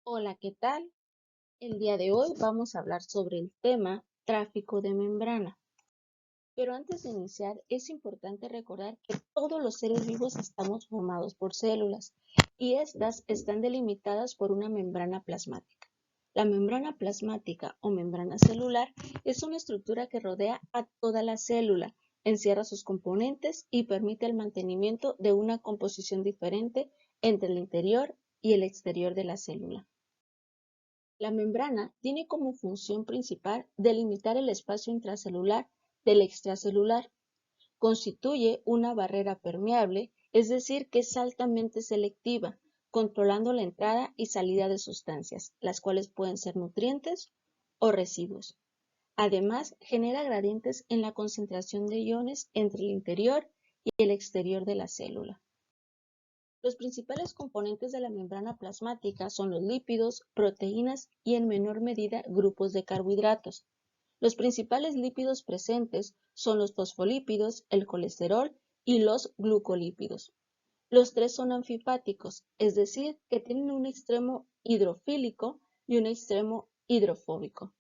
Hola, ¿qué tal? El día de hoy vamos a hablar sobre el tema tráfico de membrana. Pero antes de iniciar, es importante recordar que todos los seres vivos estamos formados por células y estas están delimitadas por una membrana plasmática. La membrana plasmática o membrana celular es una estructura que rodea a toda la célula, encierra sus componentes y permite el mantenimiento de una composición diferente entre el interior y el exterior de la célula. La membrana tiene como función principal delimitar el espacio intracelular del extracelular. Constituye una barrera permeable, es decir, que es altamente selectiva, controlando la entrada y salida de sustancias, las cuales pueden ser nutrientes o residuos. Además, genera gradientes en la concentración de iones entre el interior y el exterior de la célula. Los principales componentes de la membrana plasmática son los lípidos, proteínas y en menor medida grupos de carbohidratos. Los principales lípidos presentes son los fosfolípidos, el colesterol y los glucolípidos. Los tres son anfipáticos, es decir, que tienen un extremo hidrofílico y un extremo hidrofóbico.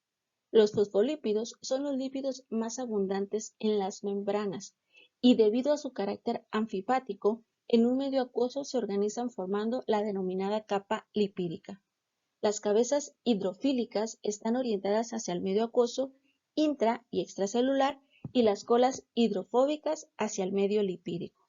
Los fosfolípidos son los lípidos más abundantes en las membranas y debido a su carácter anfipático, en un medio acuoso se organizan formando la denominada capa lipídica. Las cabezas hidrofílicas están orientadas hacia el medio acuoso intra y extracelular y las colas hidrofóbicas hacia el medio lipídico.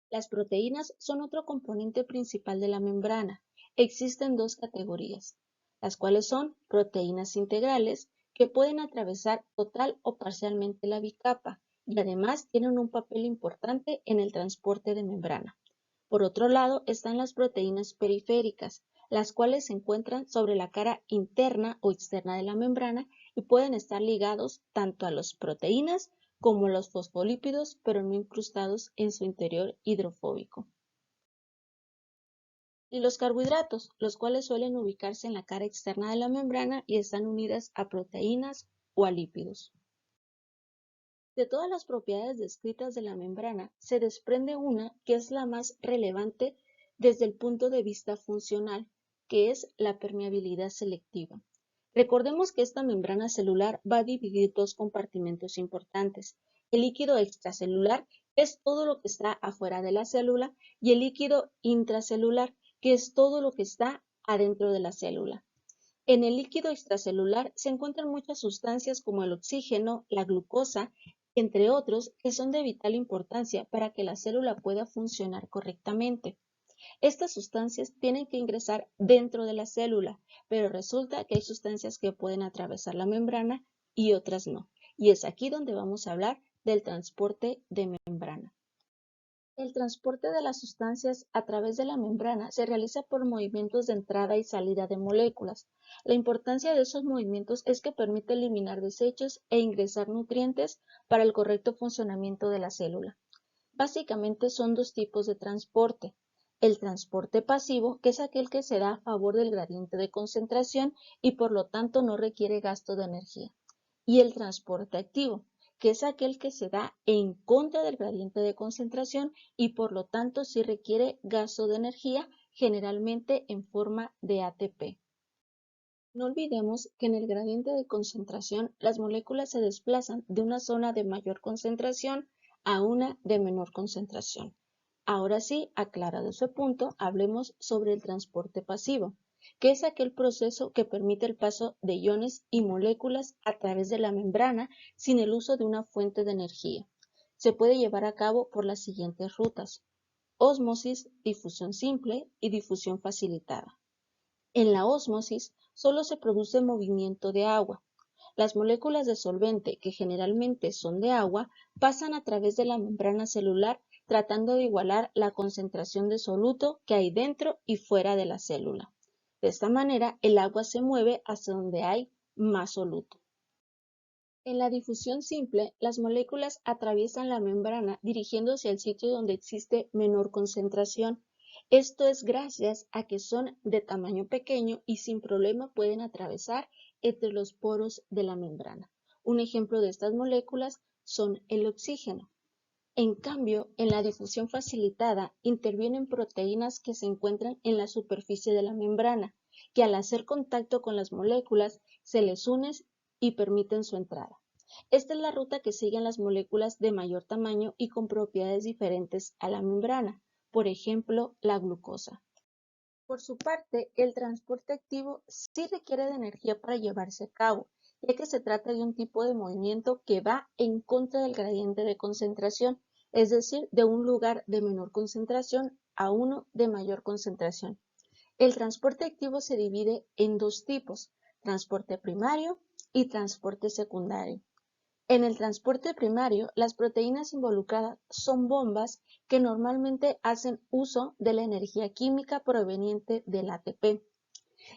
Las proteínas son otro componente principal de la membrana. Existen dos categorías, las cuales son proteínas integrales, que pueden atravesar total o parcialmente la bicapa y además tienen un papel importante en el transporte de membrana. Por otro lado están las proteínas periféricas, las cuales se encuentran sobre la cara interna o externa de la membrana y pueden estar ligados tanto a las proteínas como los fosfolípidos, pero no incrustados en su interior hidrofóbico. Y los carbohidratos, los cuales suelen ubicarse en la cara externa de la membrana y están unidas a proteínas o a lípidos. De todas las propiedades descritas de la membrana, se desprende una que es la más relevante desde el punto de vista funcional, que es la permeabilidad selectiva. Recordemos que esta membrana celular va a dividir dos compartimentos importantes. El líquido extracelular, que es todo lo que está afuera de la célula, y el líquido intracelular, que es todo lo que está adentro de la célula. En el líquido extracelular se encuentran muchas sustancias como el oxígeno, la glucosa, entre otros, que son de vital importancia para que la célula pueda funcionar correctamente. Estas sustancias tienen que ingresar dentro de la célula, pero resulta que hay sustancias que pueden atravesar la membrana y otras no. Y es aquí donde vamos a hablar del transporte de membrana. El transporte de las sustancias a través de la membrana se realiza por movimientos de entrada y salida de moléculas. La importancia de esos movimientos es que permite eliminar desechos e ingresar nutrientes para el correcto funcionamiento de la célula. Básicamente son dos tipos de transporte. El transporte pasivo, que es aquel que se da a favor del gradiente de concentración y por lo tanto no requiere gasto de energía. Y el transporte activo, que es aquel que se da en contra del gradiente de concentración y por lo tanto sí requiere gasto de energía, generalmente en forma de ATP. No olvidemos que en el gradiente de concentración las moléculas se desplazan de una zona de mayor concentración a una de menor concentración. Ahora sí, aclarado ese punto, hablemos sobre el transporte pasivo, que es aquel proceso que permite el paso de iones y moléculas a través de la membrana sin el uso de una fuente de energía. Se puede llevar a cabo por las siguientes rutas: ósmosis, difusión simple y difusión facilitada. En la ósmosis solo se produce movimiento de agua. Las moléculas de solvente, que generalmente son de agua, pasan a través de la membrana celular tratando de igualar la concentración de soluto que hay dentro y fuera de la célula. De esta manera, el agua se mueve hacia donde hay más soluto. En la difusión simple, las moléculas atraviesan la membrana dirigiéndose al sitio donde existe menor concentración. Esto es gracias a que son de tamaño pequeño y sin problema pueden atravesar entre los poros de la membrana. Un ejemplo de estas moléculas son el oxígeno. En cambio, en la difusión facilitada intervienen proteínas que se encuentran en la superficie de la membrana, que al hacer contacto con las moléculas se les unen y permiten su entrada. Esta es la ruta que siguen las moléculas de mayor tamaño y con propiedades diferentes a la membrana, por ejemplo, la glucosa. Por su parte, el transporte activo sí requiere de energía para llevarse a cabo, ya que se trata de un tipo de movimiento que va en contra del gradiente de concentración, es decir, de un lugar de menor concentración a uno de mayor concentración. El transporte activo se divide en dos tipos, transporte primario y transporte secundario. En el transporte primario, las proteínas involucradas son bombas que normalmente hacen uso de la energía química proveniente del ATP.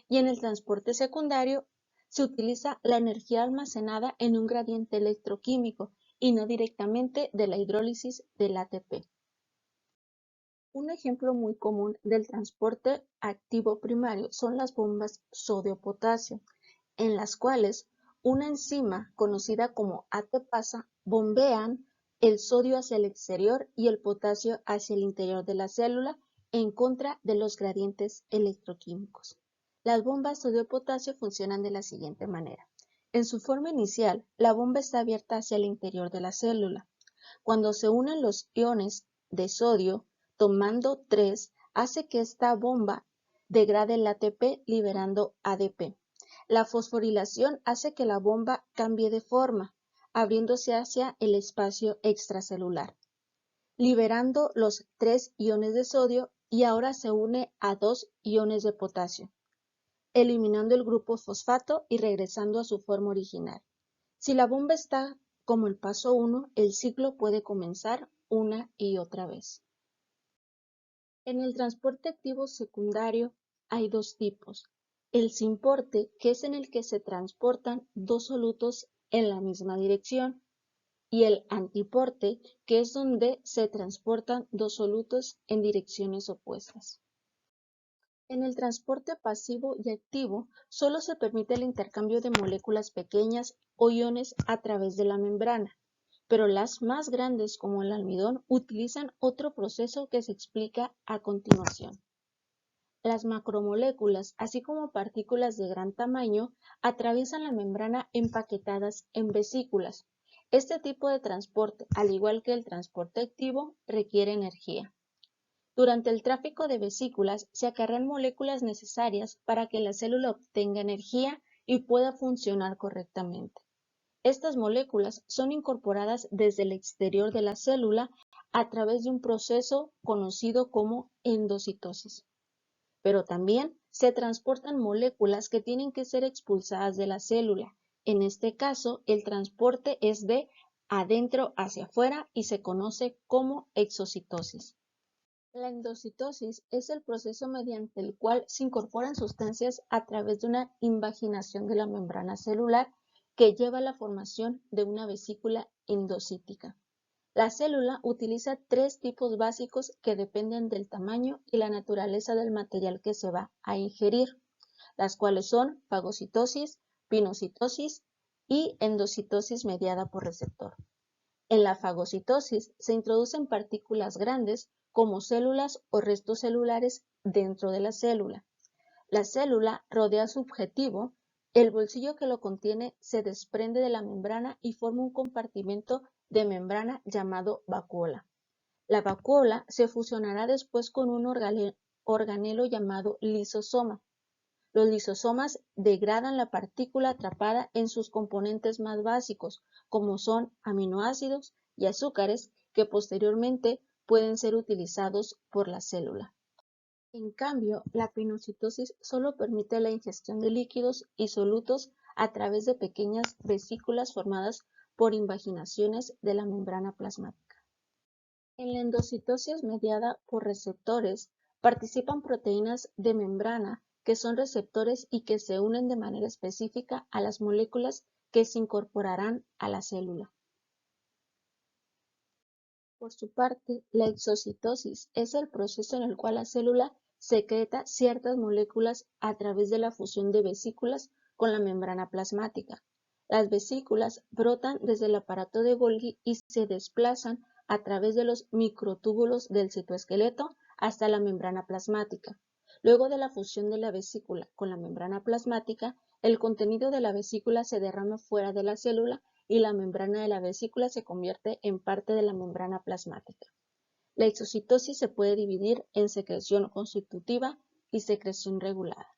Y en el transporte secundario, se utiliza la energía almacenada en un gradiente electroquímico y no directamente de la hidrólisis del ATP. Un ejemplo muy común del transporte activo primario son las bombas sodio-potasio, en las cuales una enzima conocida como ATPasa bombean el sodio hacia el exterior y el potasio hacia el interior de la célula en contra de los gradientes electroquímicos. Las bombas sodio-potasio funcionan de la siguiente manera. En su forma inicial, la bomba está abierta hacia el interior de la célula. Cuando se unen los iones de sodio, tomando 3, hace que esta bomba degrade el ATP liberando ADP. La fosforilación hace que la bomba cambie de forma, abriéndose hacia el espacio extracelular, liberando los 3 iones de sodio y ahora se une a 2 iones de potasio, eliminando el grupo fosfato y regresando a su forma original. Si la bomba está como el paso 1, el ciclo puede comenzar una y otra vez. En el transporte activo secundario hay dos tipos. El simporte, que es en el que se transportan dos solutos en la misma dirección, y el antiporte, que es donde se transportan dos solutos en direcciones opuestas. En el transporte pasivo y activo, solo se permite el intercambio de moléculas pequeñas o iones a través de la membrana, pero las más grandes, como el almidón, utilizan otro proceso que se explica a continuación. Las macromoléculas, así como partículas de gran tamaño, atraviesan la membrana empaquetadas en vesículas. Este tipo de transporte, al igual que el transporte activo, requiere energía. Durante el tráfico de vesículas se acarrean moléculas necesarias para que la célula obtenga energía y pueda funcionar correctamente. Estas moléculas son incorporadas desde el exterior de la célula a través de un proceso conocido como endocitosis. Pero también se transportan moléculas que tienen que ser expulsadas de la célula. En este caso, el transporte es de adentro hacia afuera y se conoce como exocitosis. La endocitosis es el proceso mediante el cual se incorporan sustancias a través de una invaginación de la membrana celular que lleva a la formación de una vesícula endocítica. La célula utiliza tres tipos básicos que dependen del tamaño y la naturaleza del material que se va a ingerir, las cuales son fagocitosis, pinocitosis y endocitosis mediada por receptor. En la fagocitosis se introducen partículas grandes como células o restos celulares dentro de la célula. La célula rodea su objetivo, el bolsillo que lo contiene se desprende de la membrana y forma un compartimento de membrana llamado vacuola. La vacuola se fusionará después con un organelo llamado lisosoma. Los lisosomas degradan la partícula atrapada en sus componentes más básicos, como son aminoácidos y azúcares, que posteriormente pueden ser utilizados por la célula. En cambio, la pinocitosis solo permite la ingestión de líquidos y solutos a través de pequeñas vesículas formadas por invaginaciones de la membrana plasmática. En la endocitosis mediada por receptores participan proteínas de membrana que son receptores y que se unen de manera específica a las moléculas que se incorporarán a la célula. Por su parte, la exocitosis es el proceso en el cual la célula secreta ciertas moléculas a través de la fusión de vesículas con la membrana plasmática. Las vesículas brotan desde el aparato de Golgi y se desplazan a través de los microtúbulos del citoesqueleto hasta la membrana plasmática. Luego de la fusión de la vesícula con la membrana plasmática, el contenido de la vesícula se derrama fuera de la célula y la membrana de la vesícula se convierte en parte de la membrana plasmática. La exocitosis se puede dividir en secreción constitutiva y secreción regulada.